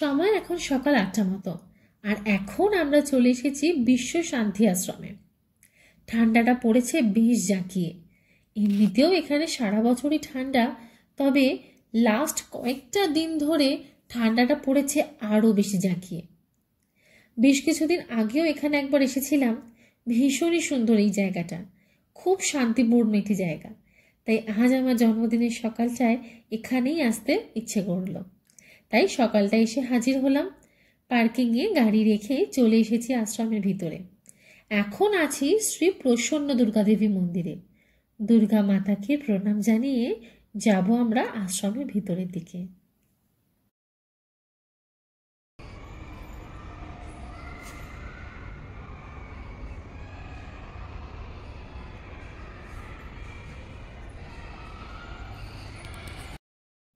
সময় এখন সকাল ৮টা মতো, আর এখন আমরা চলে এসেছি বিশ্ব শান্তি আশ্রমে। ঠান্ডাটা পড়েছে বেশ জাঁকিয়ে। এমনিতেও এখানে সারা বছরই ঠান্ডা, তবে লাস্ট কয়েকটা দিন ধরে ঠান্ডাটা পড়েছে আরও বেশি জাঁকিয়ে। বেশ কিছুদিন আগেও এখানে একবার এসেছিলাম। ভীষণই সুন্দর এই জায়গাটা, খুব শান্তিপূর্ণ একটি জায়গা। তাই আজ আমার জন্মদিনের সকালটায় এখানেই আসতে ইচ্ছে করলো। তাই সকালটা এসে হাজির হলাম। পার্কিংয়ে গাড়ি রেখে চলে এসেছি আশ্রমের ভিতরে। এখন আছি শ্রী প্রসন্ন দুর্গাদেবী মন্দিরে। দুর্গা মাতাকে প্রণাম জানিয়ে যাব আমরা আশ্রমের ভিতরের দিকে।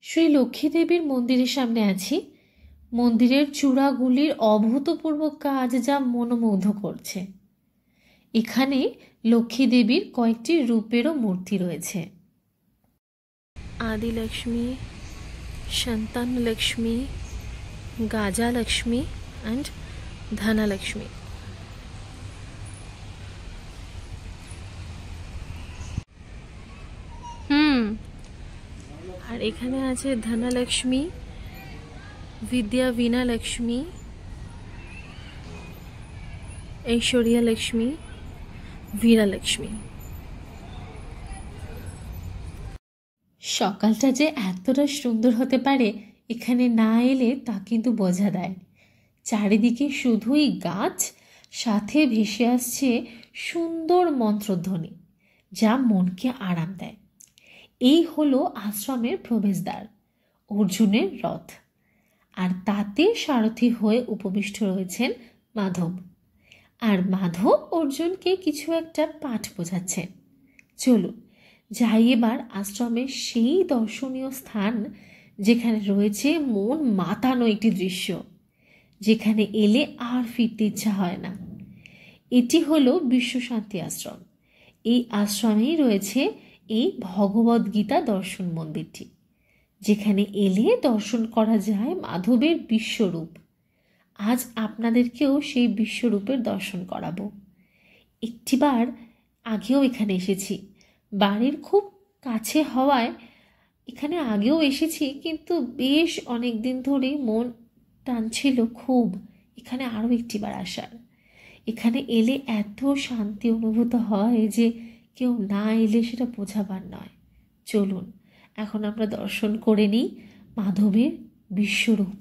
শ্রী লক্ষ্মী দেবীর মন্দিরের সামনে আছি। মন্দিরের চূড়াগুলির অভূতপূর্ব কাজ যা মনোমুগ্ধ করছে। এখানে লক্ষ্মী দেবীর কয়েকটি রূপেরও মূর্তি রয়েছে। আদি লক্ষ্মী, সন্তান লক্ষ্মী, গাজা লক্ষ্মী অ্যান্ড ধনলক্ষ্মী। আর এখানে আছে ধনলক্ষ্মী, বিদ্যা বীণা লক্ষ্মী, ঐশ্বর্যা লক্ষ্মী, বীরালক্ষ্মী। সকালটা যে এতটা সুন্দর হতে পারে এখানে না এলে তা কিন্তু বোঝা দেয়। চারিদিকে শুধুই গাছ, সাথে ভেসে আসছে সুন্দর মন্ত্রধ্বনি যা মনকে আরাম দেয়। এই হলো আশ্রমের প্রবেশদ্বার, অর্জুনের রথ। আর তাতে সারথি হয়ে উপবিষ্ট রয়েছেন মাধব। আর মাধব অর্জুনকে কিছু একটা পাঠ বোঝাচ্ছেন। চলুন যাই এবার আশ্রমের সেই দর্শনীয় স্থান যেখানে রয়েছে মন মাতানো একটি দৃশ্য, যেখানে এলে আর ফিরতে ইচ্ছা হয় না। এটি হলো বিশ্ব শান্তি আশ্রম। এই আশ্রমেই রয়েছে এই ভগবদ্গীতা দর্শন মন্দিরটি, যেখানে এলে দর্শন করা যায় মাধবের বিশ্বরূপ। আজ আপনাদেরকেও সেই বিশ্বরূপের দর্শন করাবো। একটিবার আগেও এখানে এসেছি, বাড়ির খুব কাছে হওয়ায় এখানে আগেও এসেছি, কিন্তু বেশ অনেক দিন ধরেই মন টানছিল খুব এখানে আরও একটিবার আসার। এখানে এলে এত শান্তি অনুভূত হয় যে কেউ না এলে সেটা বোঝাবার নয়। চলুন এখন আমরা দর্শন করে নিই মাধবের বিশ্বরূপ।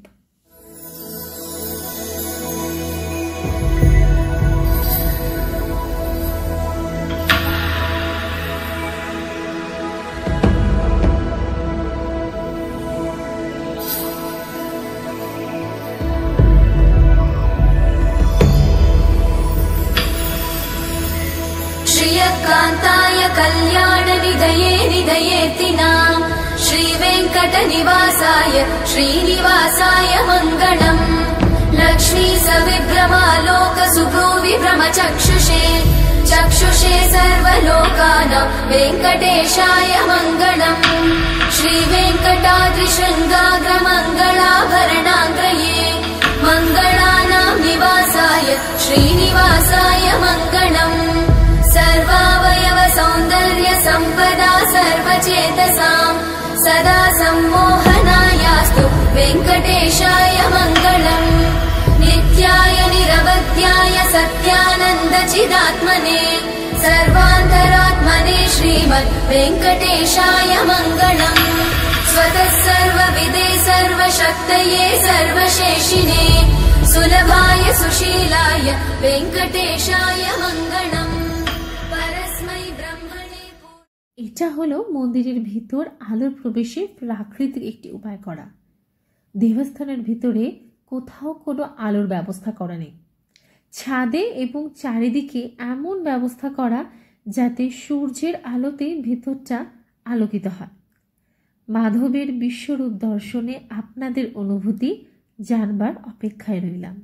कान्ताय कल्याण निधये निधयेतिनां श्रीवेङ्कटनिवासाय श्रीनिवासाय मङ्गलम्। लक्ष्मी सविभ्रमालोक सुभ्रूविभ्रमचक्षुषे चक्षुषे सर्वलोकानां वेङ्कटेशाय मङ्गलम्। श्रीवेङ्कटाद्रिशृङ्गाग्रमङ्गलाभरणाङ्गये मङ्गलानां निवासाय श्रीनिवासाय मङ्गलम्। सर्वावयव सौन्दर्य सम्पदा सर्वचेतसां सदा सम्मोहनायास्तु वेङ्कटेशाय मङ्गलम्। नित्याय निरवध्याय सत्यानन्द चिदात्मने सर्वान्तरात्मने श्रीमद् वेङ्कटेशाय मङ्गलम्। स्वतः सर्वविदे सर्वशक्तये सर्वशेषिने सुलभाय सुशीलाय वेङ्कटेशाय मङ्गलम्। এটা হলো মন্দিরের ভিতর আলোর প্রবেশে প্রাকৃতিক একটি উপায় করা। দেবস্থানের ভিতরে কোথাও কোনো আলোর ব্যবস্থা করা নেই। ছাদে এবং চারিদিকে এমন ব্যবস্থা করা যাতে সূর্যের আলোতে ভিতরটা আলোকিত হয়। মাধবের বিশ্বরূপ দর্শনে আপনাদের অনুভূতি জানবার অপেক্ষায় রইলাম।